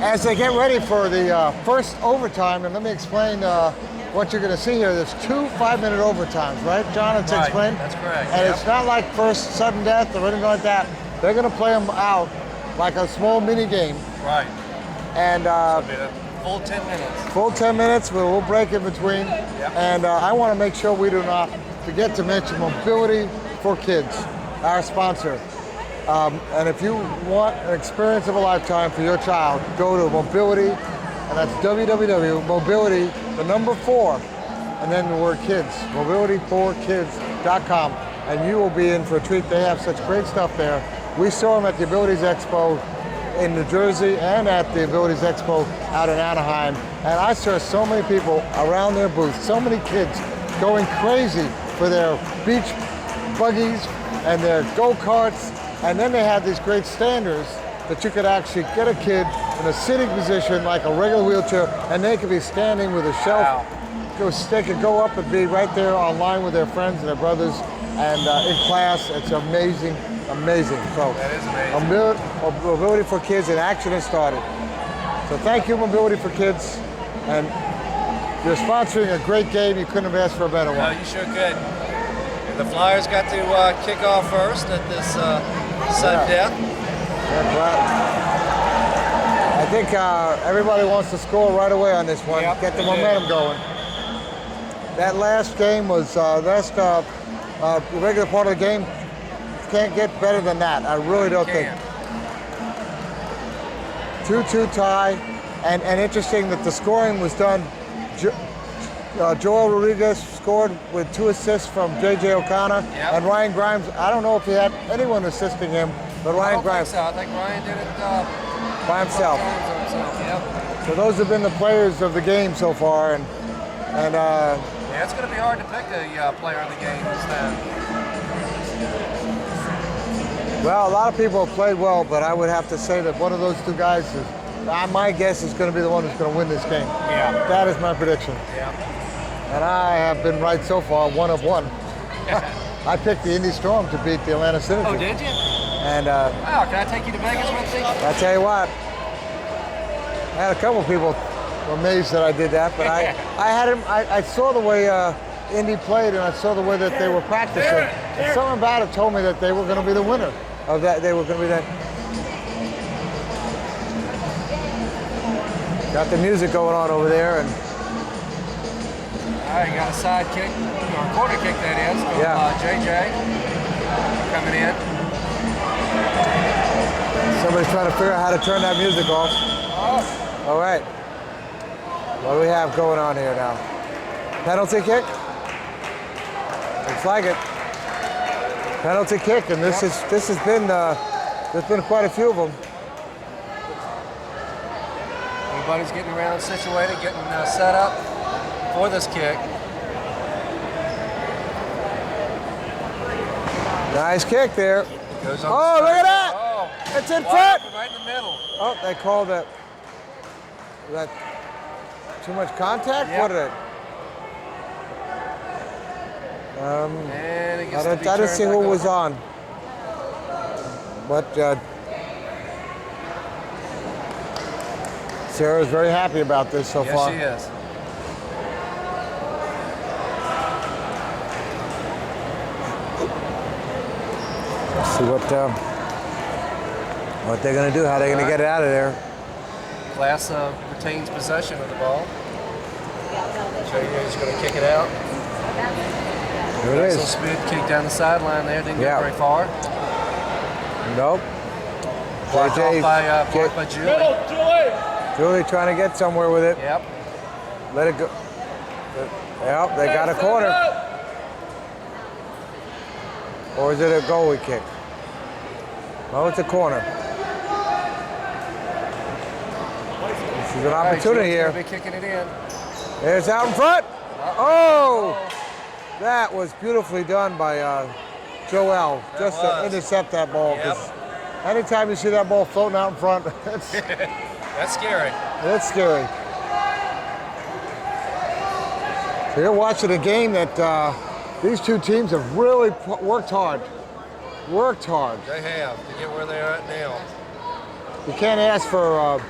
as they get ready for the first overtime, and let me explain what you're going to see here. There's 2 5-minute overtimes, right, John? It's explained? That's correct. And it's not like first sudden death or anything like that. They're going to play them out like a small mini game. Right. And so it'll be a full 10 minutes. Full 10 minutes, but we'll break in between. Yep. And I want to make sure we do not forget to mention Mobility for Kids, our sponsor. And if you want an experience of a lifetime for your child, go to Mobility, and that's www.mobility, the number 4, and then the word kids, mobilityforkids.com, and you will be in for a treat. They have such great stuff there. We saw them at the Abilities Expo in New Jersey and at the Abilities Expo out in Anaheim, and I saw so many people around their booth, so many kids going crazy for their beach buggies and their go-karts. And then they had these great standers that you could actually get a kid in a sitting position like a regular wheelchair, and they could be standing with a shelf. They could go up and be right there online with their friends and their brothers and in class. It's amazing, amazing, folks. That is amazing. Mobility for Kids in action has started. So thank you, Mobility for Kids. And you're sponsoring a great game. You couldn't have asked for a better one. No, you sure could. And the Flyers got to kick off first at this sudden death. I think everybody wants to score right away on this one. Yep, get the momentum going. That last game was the regular part of the game. Can't get better than that. I really don't think. 2-2 tie, and interesting that the scoring was done. Joel Rodriguez scored with 2 assists from J.J. O'Connor, and Ryan Grimes. I don't know if he had anyone assisting him, but Ryan Grimes. I think Ryan did it by himself. Yep. So those have been the players of the game so far, and yeah, it's going to be hard to pick a player of the game this time. Well, a lot of people have played well, but I would have to say that one of those 2 guys is, my guess is going to be the one who's going to win this game. Yeah. That is my prediction. Yeah. And I have been right so far, 1 of 1. I picked the Indy Storm to beat the Atlanta Synergy. Oh, did you? And wow, can I take you to Vegas with me? I tell you what, I had a couple people amazed that I did that, but I had him. I saw the way Indy played, and I saw the way that they were practicing. And something about it told me that they were going to be the winner of that. They were going to be that. Got the music going on over there, and all right, got a side kick, or corner kick that is, from JJ coming in. Somebody's trying to figure out how to turn that music off. Oh. All right. What do we have going on here now? Penalty kick? Looks like it. Penalty kick, and this has been there's been quite a few of them. Everybody's getting around situated, getting set up for this kick. Nice kick there. Goes on oh, look at that! Oh, it's in front! Right in the middle. Oh, they called that. That too much contact? Yep. What did it? I didn't see who was on. But Sarah's very happy about this so far. Yes, she is. Let's see what they're going to do, how they're going to get it out of there. Class retains possession of the ball. JJ's going to kick it out. There it is. So smooth kick down the sideline there. Didn't get very far. Nope. Blocked off by Julie. Julie trying to get somewhere with it. Yep. Let it go. Yep, they got a corner. Or is it a goalie kick? Oh, it's a corner. This is an opportunity here. Be kicking it in. There's out in front. Oh! That was beautifully done by Joel, just to intercept that ball. Yep. Anytime you see that ball floating out in front, that's scary. It's scary. So you're watching a game that these 2 teams have really worked hard. Worked hard. They have to get where they're at now. You can't ask for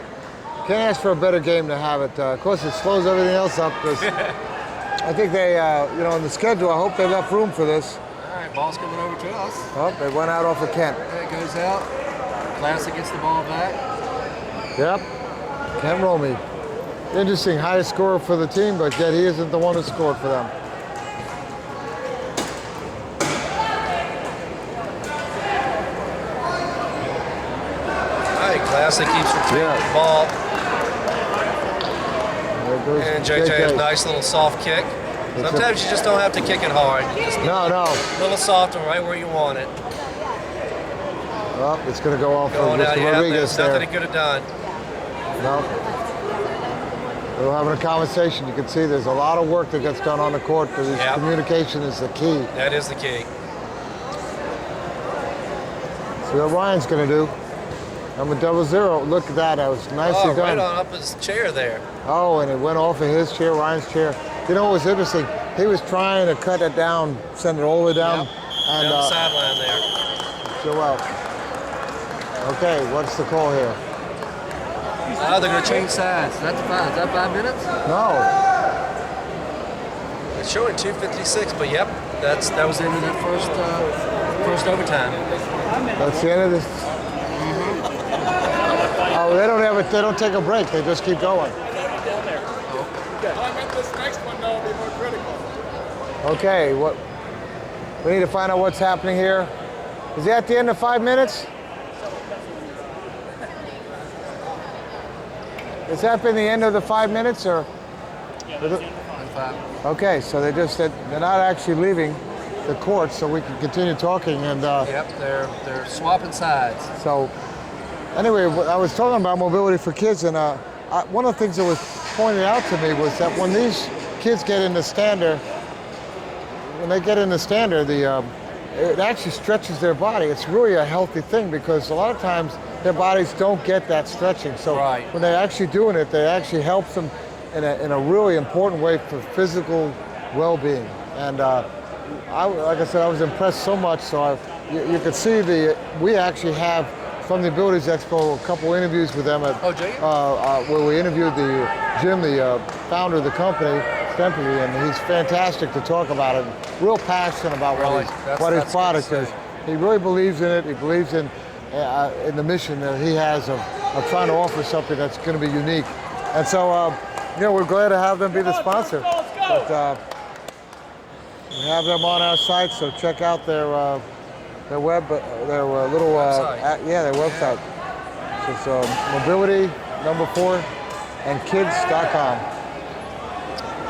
Can't ask for a better game to have it. Of course, it slows everything else up because I think they, in the schedule, I hope they left room for this. All right, ball's coming over to us. Oh, they went out off of Kent. It goes out. Classic gets the ball back. Yep, Kent Romey. Interesting, highest scorer for the team, but yet he isn't the one who scored for them. All right, Classic keeps retrieving the ball. And JJ has a nice little soft kick. Sometimes you just don't have to kick it hard. You just need No. a little soft and right where you want it. Well, it's going to go off for Going out, Mr. Rodriguez there's there. nothing he could have done. No. We're having a conversation. You can see there's a lot of work that gets done on the court because communication is the key. That is the key. See what Ryan's going to do. Number 00. Look at that. That was nicely done. Right on up his chair there. Oh, and it went off of his chair, Ryan's chair. You know what was interesting? He was trying to cut it down, send it all the way down. And, down the sideline there. So out. Okay, what's the call here? Oh, they're going to change sides. Is that 5 minutes? No. It's showing 2:56, but yep, That was the end of that first overtime. That's the end of this. Oh, they don't take a break. They just keep going. I meant this next one though will be more critical. Okay, we need to find out what's happening here. Is he at the end of 5 minutes? Has that been the end of the 5 minutes, or? Yeah, that's the end of 5. Okay, so they just said they're not actually leaving the court, so we can continue talking. And Yep, they're swapping sides. so, anyway, I was talking about mobility for kids, and one of the things that was pointed out to me was that when these kids get into standard, it actually stretches their body. It's really a healthy thing because a lot of times their bodies don't get that stretching. So when they're actually doing it, they actually helps them in a really important way for physical well-being. And like I said, I was impressed so much. So you could see we actually have from the Abilities Expo a couple interviews with them at where we interviewed Jim, the founder of the company, Stempy, and he's fantastic to talk about it. Real passionate about what his product is. He really believes in it. He believes in the mission that he has of trying to offer something that's going to be unique. And so, we're glad to have them be the sponsor. But we have them on our site, so check out their website. Their website. So it's mobility, 4, and kids.com.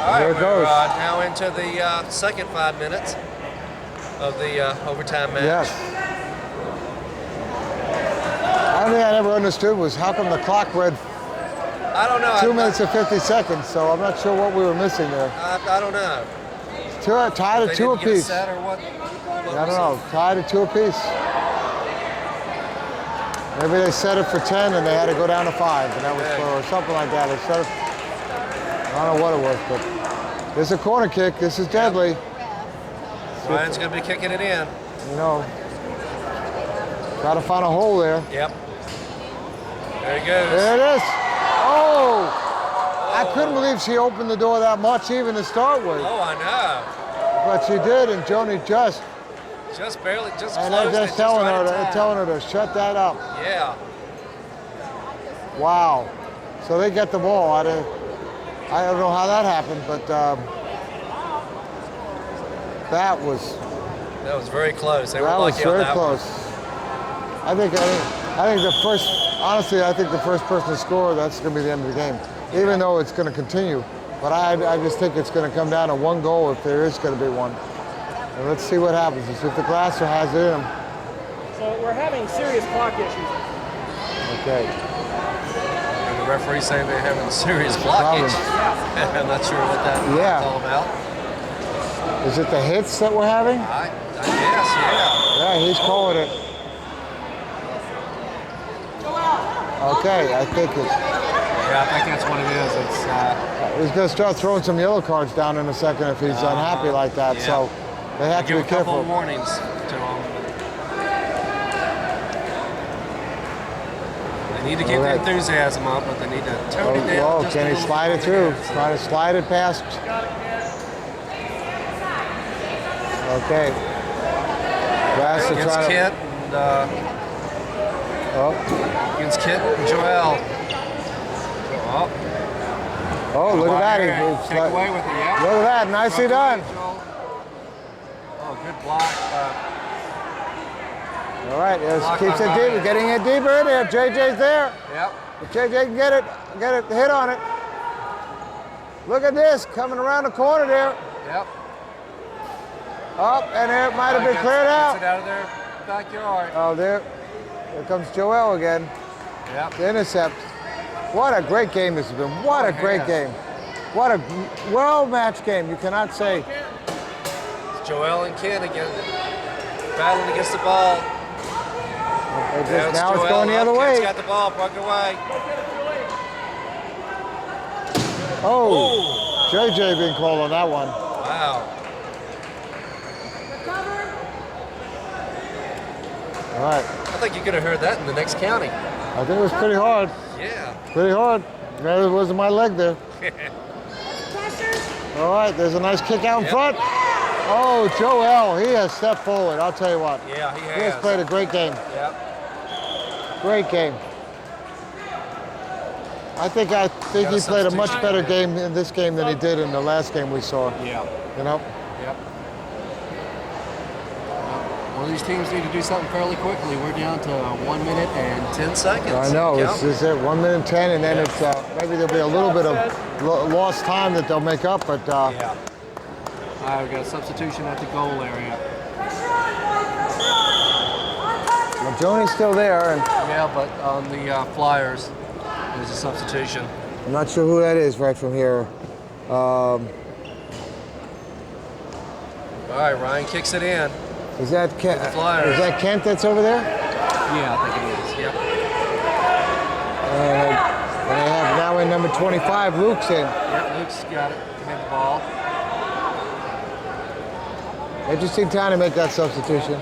All right, there it goes. We're now into the second 5 minutes of the overtime match. Yes. One thing I never understood was how come the clock read I don't know. 2 minutes and 50 seconds, so I'm not sure what we were missing there. I don't know. Tied at 2 apiece. Set or what I don't know. Tied at 2 apiece. Maybe they set it for 10 and they had to go down to 5, and that was or something like that. They set it, I don't know what it was, but there's a corner kick. This is deadly. Ryan's going to be kicking it in. Try to find a hole there. Yep. There he goes. There it is. Oh! I couldn't believe she opened the door that much even to start with. Oh, I know. But she did, and Joni just barely, just and closed they're it, just telling right her to shut that up. Yeah. Wow. So they get the ball. I don't know how that happened, but that was very close. They were that was lucky on very that close. I think the first. Honestly, I think the first person to score, that's going to be the end of the game. Even though it's going to continue, but I just think it's going to come down to one goal if there is going to be one. And let's see what happens. Let's see if the Glasser has it in him. So we're having serious clock issues. Okay. And the referee's saying they're having serious blockage. I'm not sure what that's all about. Is it the hits that we're having? I guess, yeah. Yeah, he's calling it. Okay, I think it's. Yeah, I think that's what it is. He's going to start throwing some yellow cards down in a second if he's unhappy like that. Yeah. So they have to be careful. Give a couple of warnings to him. They need to keep the enthusiasm up, but they need to tone it down. Oh, can he slide it through? Trying to slide it past. Okay. Grass to Against try Kit and against Kit and Joel. Oh, look at that. Take away with it, yeah. Look at that. Nicely done. Oh, good block. All right, keeps it deep. We're getting it deeper in there. JJ's there. Yep. If JJ can get it, hit on it. Look at this, coming around the corner there. Yep. Up, and there it might have been cleared out. Gets it out of their backyard. Oh, there comes Joel again. Yep. The intercept. What a great game this has been. What a great game. What a well-matched game. You cannot say. It's Joel and Ken again, battling against the ball. Now it's going the other way. Ken's got the ball, plugged away. Oh, JJ being called on that one. Wow. All right. I think you could have heard that in the next county. I think it was pretty hard. Yeah. Pretty hard. That wasn't my leg there. All right, there's a nice kick out in front. Oh, Joel, he has stepped forward. I'll tell you what. Yeah, he has. He has played a great game. Yep. Great game. I think he played a much better game in this game than he did in the last game we saw. Yeah. You know? Yep. One of these teams need to do something fairly quickly. We're down to 1 minute and 10 seconds. I know. It's it. 1 minute and 10, and then it's maybe there'll be a little bit of lost time that they'll make up, but yeah. All right, we got a substitution at the goal area. well, Joni's still there, and Yeah, but on the Flyers, there's a substitution. I'm not sure who that is right from here. All right, Ryan kicks it in. Is that Kent? The Flyers. Is that Kent that's over there? Yeah, I think it is. Yep. And they have now in number 25, Luke's in. Yep, Luke's got it. Made the ball. Interesting time to make that substitution.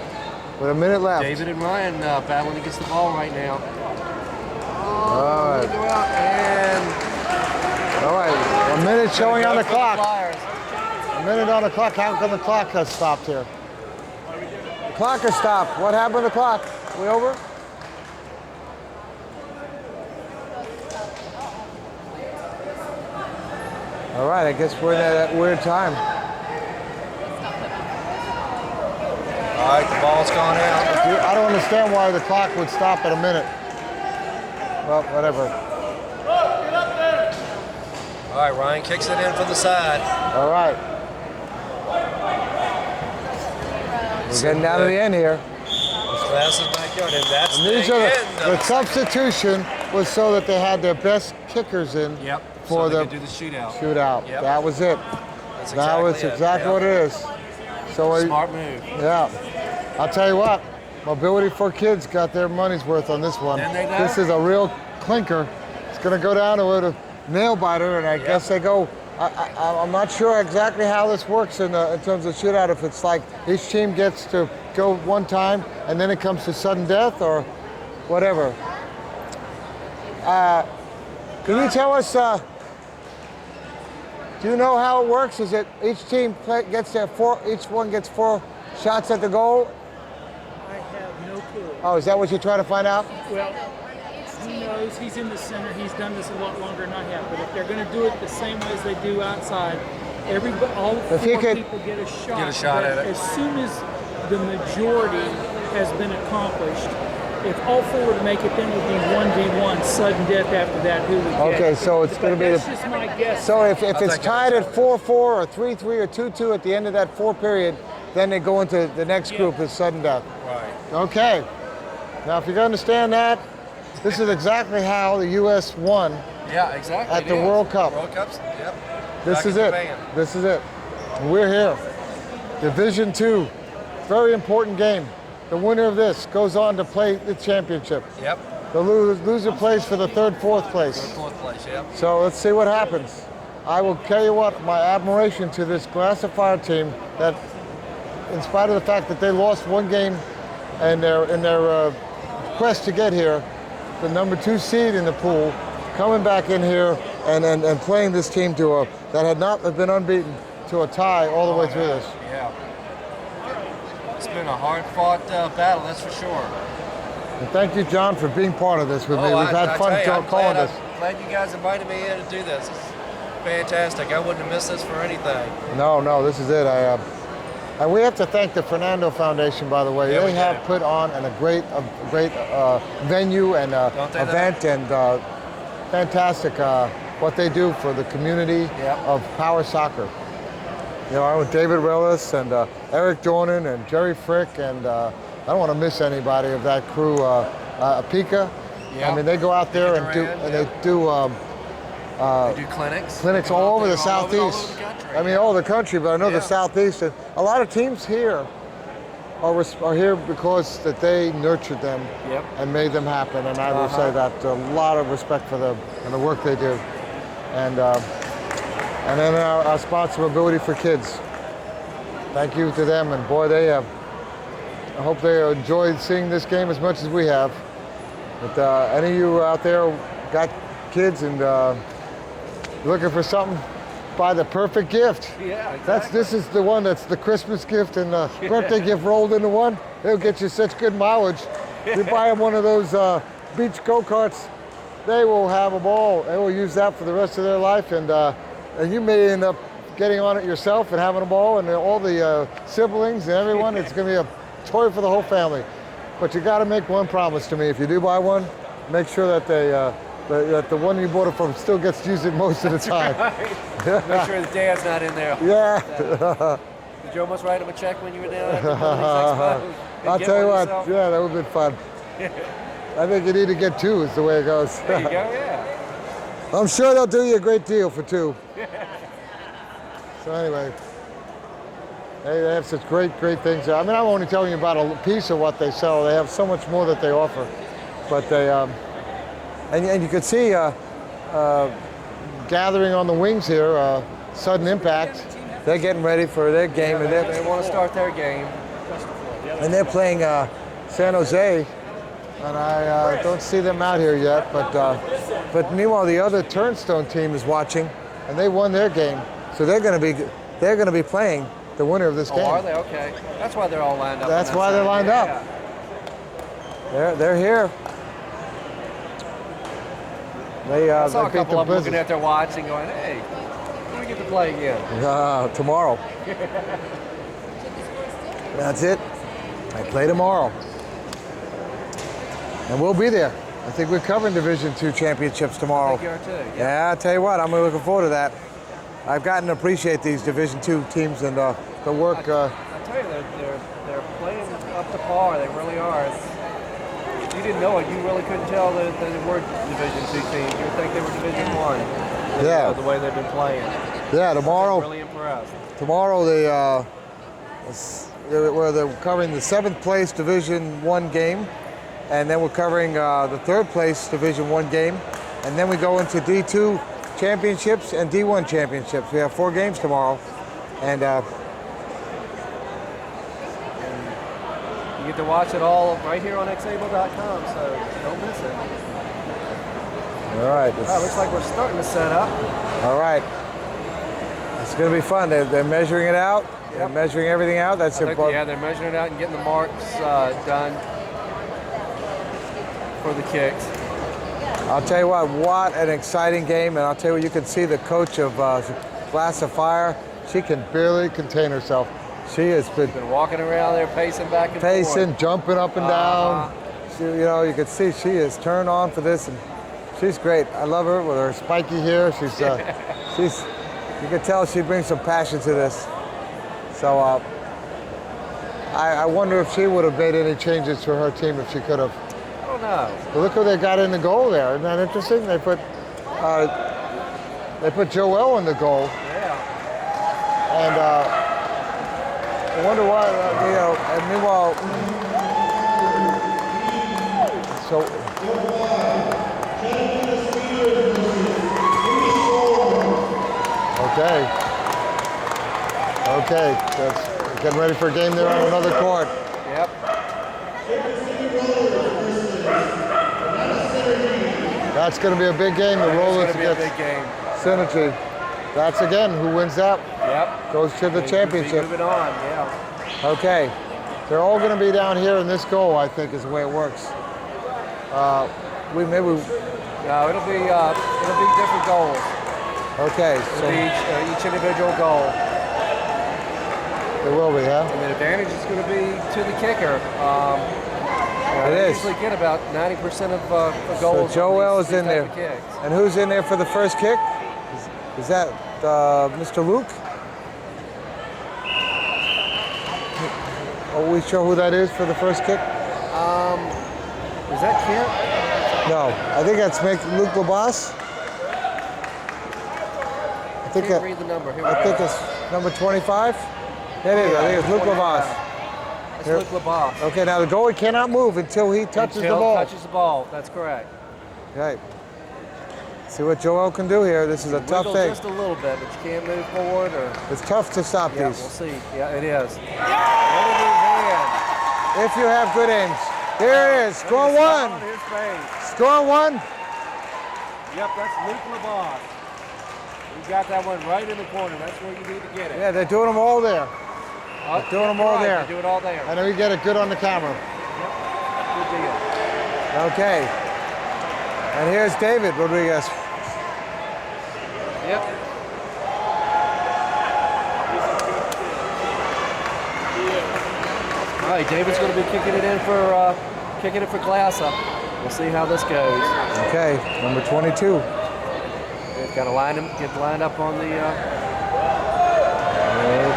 With a minute left. David and Ryan battling against the ball right now. All right. Go out and All right. A minute showing on the clock. Flyers. A minute on the clock. How come the clock has stopped here? The clock has stopped. What happened to the clock? We over? All right. I guess we're in that weird time. All right, the ball's gone out. I don't understand why the clock would stop at a minute. Well, whatever. All right, Ryan kicks it in from the side. All right. We're getting down to the end here. That's his backyard, and that's And these the are end the of it. substitution was so that they had their best kickers in Yep. for so they the could do the shootout. shootout. Yep. That was it. That's That was exactly Yep. what it is. So Smart move. yeah, I'll tell you what, Mobility for Kids got their money's worth on this one. Didn't they, though? This is a real clinker. It's going to go down to a nail biter, and I guess they go. I'm not sure exactly how this works in terms of shootout. If it's like each team gets to go one time, and then it comes to sudden death, or whatever. Can you tell us? Do you know how it works? Is it each team gets each one gets 4 shots at the goal? I have no clue. Oh, is that what you're trying to find out? Well, he knows. He's in the center. He's done this a lot longer than I have. But if they're going to do it the same way as they do outside, all If he 4 could- people get a shot. Get a shot but at it. As soon as the majority has been accomplished, if all 4 were to make it, then it would be 1v1, sudden death after that. Who would get? Okay, so it's going to be That's just my guess. So if it's think tied that's at 4-4 or 3-3 or 2-2 at the end of that 4 period, then they go into the next group as sudden death. Right. Okay. Now, if you can understand that, this is exactly how the U.S. won. Yeah, exactly. At it the is. World Cup. World Cups. Yep. This Back is in it. Japan. This is it. We're here. Division 2. Very important game. The winner of this goes on to play the championship. Yep. The loser plays for the 3rd, 4th place. 4th place. Yep. So let's see what happens. I will tell you what, my admiration to this Glass of Fire team that, in spite of the fact that they lost one game in their quest to get here, the number 2 seed in the pool, coming back in here and playing this team that had not been unbeaten to a tie all the way through this. Yeah. It's been a hard-fought battle, that's for sure. And thank you, John, for being part of this with me. We've had fun calling this. I'm glad you guys invited me in to do this. It's fantastic. I wouldn't have missed this for anything. No, this is it. And we have to thank the Fernando Foundation, by the way. Yeah, they have put on a great venue and event, and fantastic what they do for the community of power soccer. You know, I'm with David Willis and Eric Dornan and Jerry Frick, and I don't want to miss anybody of that crew. Pika. I mean, they go out there and they do clinics. Clinics all over the Southeast. I mean, all over the country, but I know the Southeast. And a lot of teams here are here because that they nurtured them and made them happen. And I will say that a lot of respect for them and the work they do. And then our sponsor, Mobility for Kids. Thank you to them. And boy, I hope they enjoyed seeing this game as much as we have. But any of you out there got kids and looking for something, buy the perfect gift. Yeah, exactly. This is the one that's the Christmas gift and the birthday gift rolled into one. It'll get you such good mileage. You buy them one of those beach go-karts, they will have a ball. They will use that for the rest of their life, and you may end up getting on it yourself and having a ball, and all the siblings and everyone. It's going to be a toy for the whole family. But you got to make one promise to me. If you do buy one, make sure that that the one you bought it from still gets used it most of the time. Make sure the dad's not in there. Yeah. Did you almost write him a check when you were down at the Expos? I'll tell you what, yeah, that would have been fun. I think you need to get 2 is the way it goes. There you go, yeah. I'm sure they'll do you a great deal for 2. So anyway, they have such great things. I mean, I'm only telling you about a piece of what they sell. They have so much more that they offer. But they, and you could see gathering on the wings here, Sudden Impact. They're getting ready for their game. Yeah, and they want to start their game. And they're playing San Jose. And I don't see them out here yet. But meanwhile, the other Turnstone team is watching, and they won their game. So they're going to be playing the winner of this game. Oh, are they? Okay. That's why they're all lined up. That's why they're lined up. They're here. I saw a couple of them looking at their watch and going, hey, when do we get to play again? Tomorrow. That's it. I play tomorrow. And we'll be there. I think we're covering Division II championships tomorrow. I think you are too. Yeah, I'll tell you what, I'm really looking forward to that. I've gotten to appreciate these Division II teams and the work. I tell you, they're playing up to par. They really are. If you didn't know it, you really couldn't tell that they were Division II teams. You would think they were Division I. Yeah. The way they've been playing. Yeah, tomorrow. I'm really impressed. Tomorrow they're covering the 7th place Division I game, and then we're covering the 3rd place Division I game, and then we go into D2 championships and D1 championships. We have 4 games tomorrow, and you get to watch it all right here on xable.com, so don't miss it. All right. Looks like we're starting to set up. All right. It's going to be fun. They're measuring it out. Yep. They're measuring everything out. That's important. Yeah, they're measuring it out and getting the marks done for the kicks. I'll tell you what an exciting game. And I'll tell you what, you can see the coach of Glass of Fire. She can barely contain herself. She has been walking around there, pacing back and forth. Pacing, jumping up and down. She, you can see she is turned on for this, and she's great. I love her with her spiky hair. You can tell she brings some passion to this. So I wonder if she would have made any changes to her team if she could have. I don't know. But look who they got in the goal there. Isn't that interesting? They put Joel in the goal. Yeah. And I wonder why, and meanwhile, so. Okay, that's getting ready for a game there on another court. Yep. That's going to be a big game. The It's Rollers going to be a against big game. Synergy. That's again who wins that Yep. goes to the championship. Moving on, yeah. Okay, they're all going to be down here in this goal. I think is the way it works. No, it'll be different goals. Okay, It'll so be each individual goal. it will be, huh? And the advantage is going to be to the kicker. It they is. usually get about 90% of goals. So Joel on is these in there. type of kicks. And who's in there for the first kick? Is that Mr. Luke? Are we sure who that is for the first kick? Is that Kent? No, I think that's Luke Labas. I think Can't read the number. Here we I think go. it's number 25. It is. I think it's Luke 25. Labas. It's Here. Luke Labas. Okay, now the goalie cannot move until he touches Until the ball. touches the ball. That's correct. Okay. See what Joel can do here. This is a tough Wiggle thing. just a little bit, but you can't move forward or. It's tough to stop Yeah, these. we'll see. Yeah, it is. Look at his hand. If you have good aims. There it is. Score Look at the one. smile on his face. Score one. Yep, that's Luke Labas. You got that one right in the corner. That's where you need to get it. Yeah, they're doing them all there. Oh, doing them all right, there. they do it all there. And then we get it good on the camera. Good deal. Okay. And here's David Rodriguez. Yep. All right, David's going to be kicking it for Glassa. We'll see how this goes. Okay, number 22. They've got to get lined up on the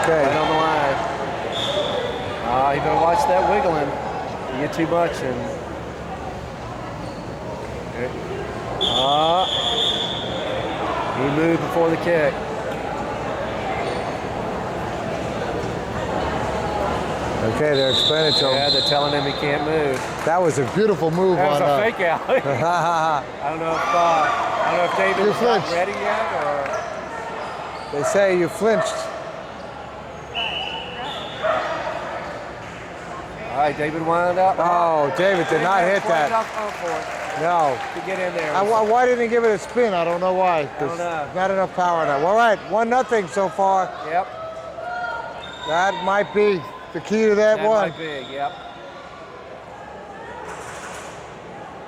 Okay. right on the line. You better watch that wiggling. You get too much and. He moved before the kick. Okay, they're explaining to Yeah, him. they're telling him he can't move. That was a beautiful move That was on a fake out. I don't know if David You is not flinched. ready yet or. They say you flinched. All right, David wound up. Oh, David did not hit that. No. To get in there. Why didn't he give it a spin? I don't know why. 'Cause I don't know. Not enough power now. All right, 1-0 so far. Yep. That might be the key to that one. Might be, yep.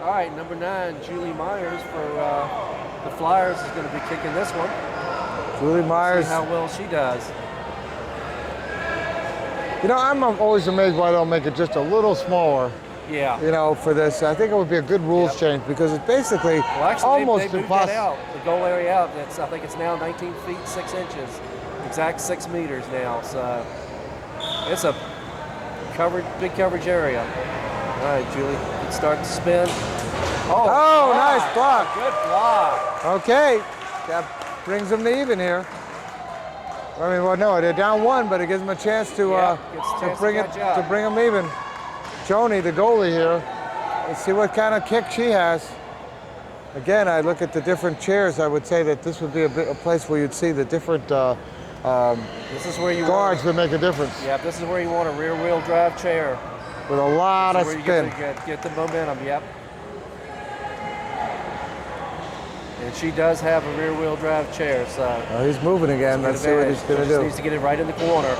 All right, number 9, Julie Myers for the Flyers is going to be kicking this one. Julie Myers. See how well she does. You know, I'm always amazed why they don't make it just a little smaller. Yeah. You know, for this, I think it would be a good rules change because it's basically Well, actually, almost they moved that impossible. out, the goal area out. I think it's now 19 feet 6 inches, exact 6 meters now. So it's a big coverage area. All right, Julie, can start to spin. Oh, nice block. Good block. Okay, that brings them to even here. I mean, well, no, they're down 1, but it gives them a chance to Gets a chance bring to it catch up. to bring them even. Joni, the goalie here. Let's see what kind of kick she has. Again, I look at the different chairs. I would say that this would be a place where you'd see the different This is where you guards want, would make a difference yeah, this is where you want a rear-wheel drive chair. with a lot of Where you spin. get the momentum, yep. And she does have a rear-wheel drive chair, so. Oh, he's moving again. Let's see what he's going to Just do. needs to get it right in the corner.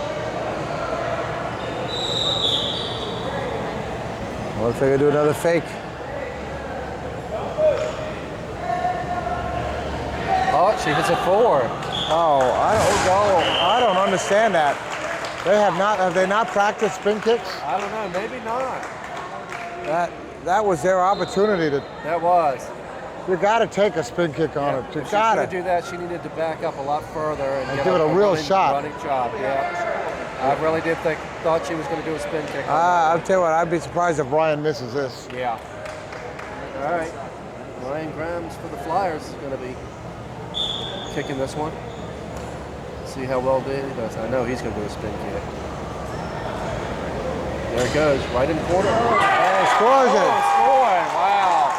What if they could do another fake? Oh, she hits a 4. Oh, I don't understand that. Have they not practiced spin kicks? I don't know, maybe not. That was their opportunity to. That was. You got to take a spin kick on it. You If she's got going it. to do that, she needed to back up a lot further and And get give it a real running, shot. running job, yeah. I really thought she was going to do a spin kick. I'll tell you what. I'd be surprised if Brian misses this. Yeah. All right. Ryan Grimes for the Flyers is going to be kicking this one. See how well David does. I know he's going to do a spin kick. There it goes, right in the corner. Oh, scores it. Scoring! Wow.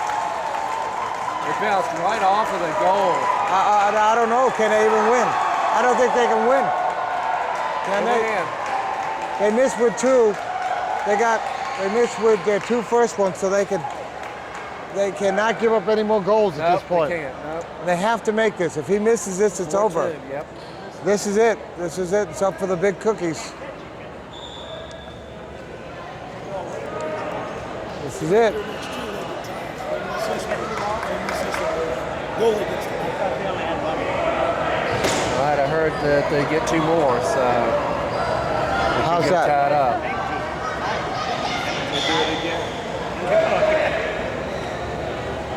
It bounced right off of the goal. I don't know. Can they even win? I don't think they can win. Can they? They missed with 2. They missed with their 2 first ones, so they could they cannot give up any more goals at this point. They can't. Nope. They have to make this. If he misses this, it's over. 4-2, Yep. This is it. This is it. It's up for the big cookies. This is it. All right, I heard that they get 2 more, so they How's get that? tied up.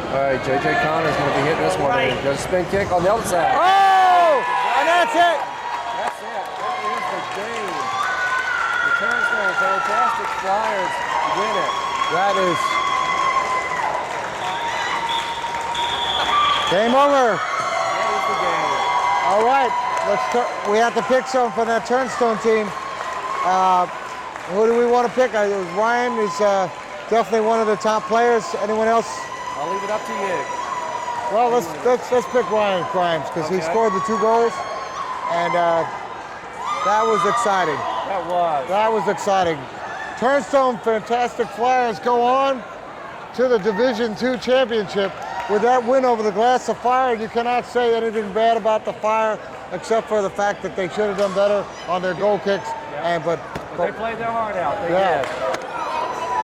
All right, J.J. Connor's going to be hitting this one. Goes spin kick on the other side. Oh! And that's it. That's it. That is the game. The Turnstone Fantastic Flyers win it. That is game over. That is the game. All right, we have to pick someone from that Turnstone team. Who do we want to pick? Ryan is definitely one of the top players. Anyone else? I'll leave it up to you. Well, let's pick Ryan Grimes because he scored the 2 goals, and that was exciting. That was. That was exciting. Turnstone Fantastic Flyers go on to the Division II championship with that win over the Glass of Fire. You cannot say anything bad about the Fire except for the fact that they should have done better on their goal kicks. Yep. But they played their heart out. They did.